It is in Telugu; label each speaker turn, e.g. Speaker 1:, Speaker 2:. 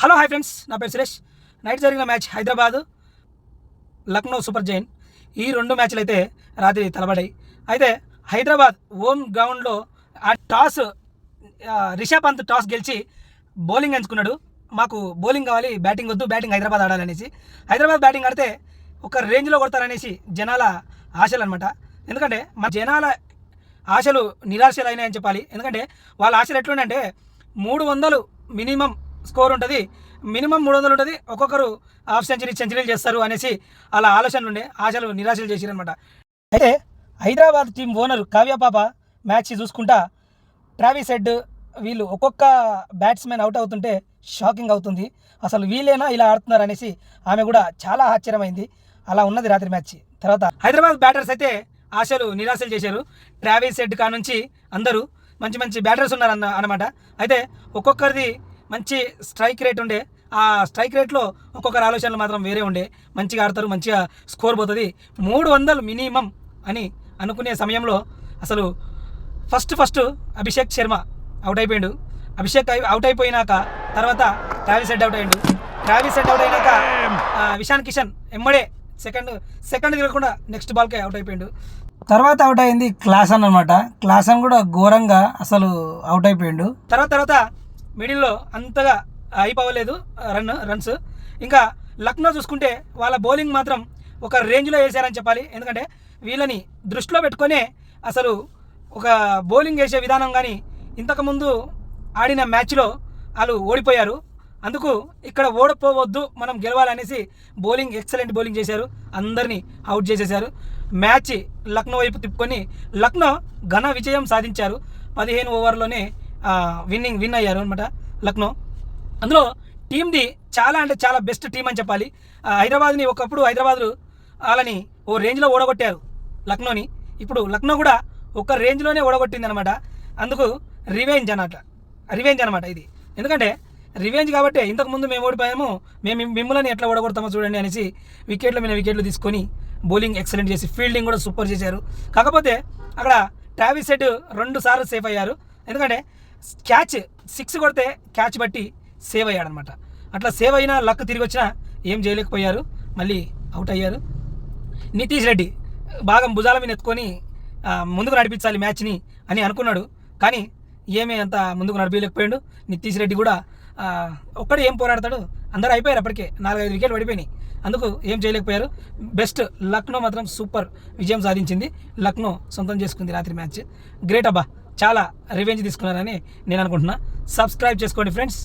Speaker 1: హలో హాయ్ ఫ్రెండ్స్, నా పేరు సురేష్. నైట్ జరిగిన match Hyderabad Lucknow super giant. ఈ రెండు మ్యాచ్లు అయితే రాత్రి తలబడాయి. అయితే హైదరాబాద్ హోమ్ గ్రౌండ్లో ఆ టాస్ రిషబ్ పంత్ టాస్ గెలిచి బౌలింగ్ ఎంచుకున్నాడు. మాకు బౌలింగ్ కావాలి, బ్యాటింగ్ వద్దు, బ్యాటింగ్ హైదరాబాద్ ఆడాలనేసి. హైదరాబాద్ బ్యాటింగ్ ఆడితే ఒక రేంజ్లో కొడతారనేసి జనాల ఆశలు అనమాట. ఎందుకంటే మా జనాల ఆశలు నిరాశలు అయినాయని చెప్పాలి. ఎందుకంటే వాళ్ళ ఆశలు ఎట్లుండే 300 మినిమం స్కోర్ ఉంటుంది, మినిమం 300 ఉంటుంది, ఒక్కొక్కరు హాఫ్ సెంచరీలు చేస్తారు అనేసి అలా ఆలోచనలు ఉండే, ఆశలు నిరాశలు చేసిరనమాట. అయితే హైదరాబాద్ టీం ఓనర్ కావ్యపాప మ్యాచ్ చూసుకుంటా ట్రావిస్ హెడ్ వీళ్ళు ఒక్కొక్క బ్యాట్స్మెన్ అవుట్ అవుతుంటే షాకింగ్ అవుతుంది. అసలు వీళ్ళేనా ఇలా ఆడుతున్నారు అనేసి ఆమె కూడా చాలా ఆశ్చర్యమైంది. అలా ఉన్నది రాత్రి మ్యాచ్. తర్వాత హైదరాబాద్ బ్యాటర్స్ అయితే ఆశలు నిరాశలు చేశారు. ట్రావిస్ హెడ్ కా నుంచి అందరూ మంచి మంచి బ్యాటర్స్ ఉన్నారు అన్నమాట. అయితే ఒక్కొక్కరిది మంచి స్ట్రైక్ రేట్ ఉండే, ఆ స్ట్రైక్ రేట్లో ఒక్కొక్కరు ఆలోచనలు మాత్రం వేరే ఉండే. మంచిగా ఆడతారు, మంచిగా స్కోర్ పోతుంది, 300 మినిమం అని అనుకునే సమయంలో అసలు ఫస్ట్ అభిషేక్ శర్మ అవుట్ అయిపోయాడు. అభిషేక్ అవుట్ అయిపోయినాక తర్వాత ట్రావిస్ హెడ్ అవుట్ అయ్యాడు. ట్రావిస్ హెడ్ అవుట్ అయినాక ఇషాన్ కిషన్ ఎమ్మడే సెకండ్ తిరగకుండా నెక్స్ట్ బాల్కే అవుట్ అయిపోయాడు. తర్వాత అవుట్ అయింది క్లాసన్ అనమాట. క్లాసన్ కూడా ఘోరంగా అసలు అవుట్ అయిపోయాడు. తర్వాత మిడిల్లో అంతగా అయిపోవలేదు రన్స్. ఇంకా లక్నో చూసుకుంటే వాళ్ళ బౌలింగ్ మాత్రం ఒక రేంజ్లో వేసారని చెప్పాలి. ఎందుకంటే వీళ్ళని దృష్టిలో పెట్టుకొనే అసలు ఒక బౌలింగ్ వేసే విధానం కానీ ఇంతకుముందు ఆడిన మ్యాచ్లో వాళ్ళు ఓడిపోయారు. అందుకు ఇక్కడ ఓడిపోవద్దు, మనం గెలవాలనేసి ఎక్సలెంట్ బౌలింగ్ చేశారు, అందరినీ అవుట్ చేసేశారు. మ్యాచ్ లక్నో వైపు తిప్పుకొని లక్నో ఘన విజయం సాధించారు. 15 ఓవర్లోనే విన్ అయ్యారు అనమాట లక్నో. అందులో టీంది చాలా అంటే చాలా బెస్ట్ టీం అని చెప్పాలి. హైదరాబాద్ని ఒకప్పుడు హైదరాబాద్ వాళ్ళని ఓ రేంజ్లో ఓడగొట్టారు లక్నోని. ఇప్పుడు లక్నో కూడా ఒక రేంజ్లోనే ఓడగొట్టింది అనమాట. అందుకు రివెంజ్ అనమాట ఇది. ఎందుకంటే రివెంజ్ కాబట్టి ఇంతకుముందు మేము ఓడిపోయాము, మేము మిమ్మల్ని ఎట్లా ఓడగొడతామో చూడండి అనేసి వికెట్లు తీసుకొని బౌలింగ్ ఎక్సలెంట్ చేసి ఫీల్డింగ్ కూడా సూపర్ చేశారు. కాకపోతే అక్కడ ట్రావిస్ హెడ్ 2 సార్లు సేఫ్ అయ్యారు. ఎందుకంటే క్యాచ్ 6 కొడితే క్యాచ్ బట్టి సేవ్ అయ్యాడనమాట. అట్లా సేవ్ అయినా లక్ తిరిగి వచ్చినా ఏం చేయలేకపోయారు, మళ్ళీ అవుట్ అయ్యారు. నితీష్ రెడ్డి బాగా భుజాల మీద ఎత్తుకొని ముందుకు నడిపించాలి మ్యాచ్ని అని అనుకున్నాడు, కానీ ఏమీ అంత ముందుకు నడిపించలేకపోయాడు. నితీష్ రెడ్డి కూడా ఒక్కడే ఏం పోరాడతాడు, అందరూ అయిపోయారు, అప్పటికే 4-5 వికెట్లు పడిపోయినాయి, అందుకు ఏం చేయలేకపోయారు. బెస్ట్ లక్నో మాత్రం సూపర్ విజయం సాధించింది. లక్నో సొంతం చేసుకుంది రాత్రి మ్యాచ్. గ్రేట్ అబ్బా, చాలా రివెంజ్ తీసుకున్నారని నేను అనుకుంటున్నా. సబ్స్క్రైబ్ చేసుకోండి ఫ్రెండ్స్.